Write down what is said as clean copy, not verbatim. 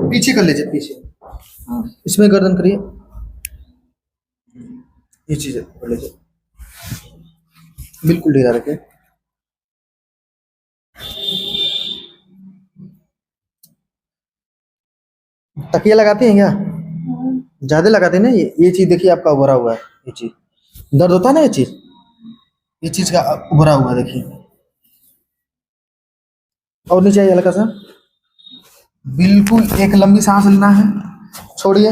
पीछे कर लीजिए, पीछे। हाँ, इसमें गर्दन करिए, ये चीज कर लीजिए, बिल्कुल ढीला रखिए। तकिया लगाते हैं क्या? ज्यादा लगाते हैं ना, ये चीज देखिए आपका उभरा हुआ है, ये चीज दर्द होता है ना, ये चीज का उभरा हुआ है, देखिए। और नीचे आइए हल्का सा, बिल्कुल एक लंबी सांस लेना है, छोड़िए।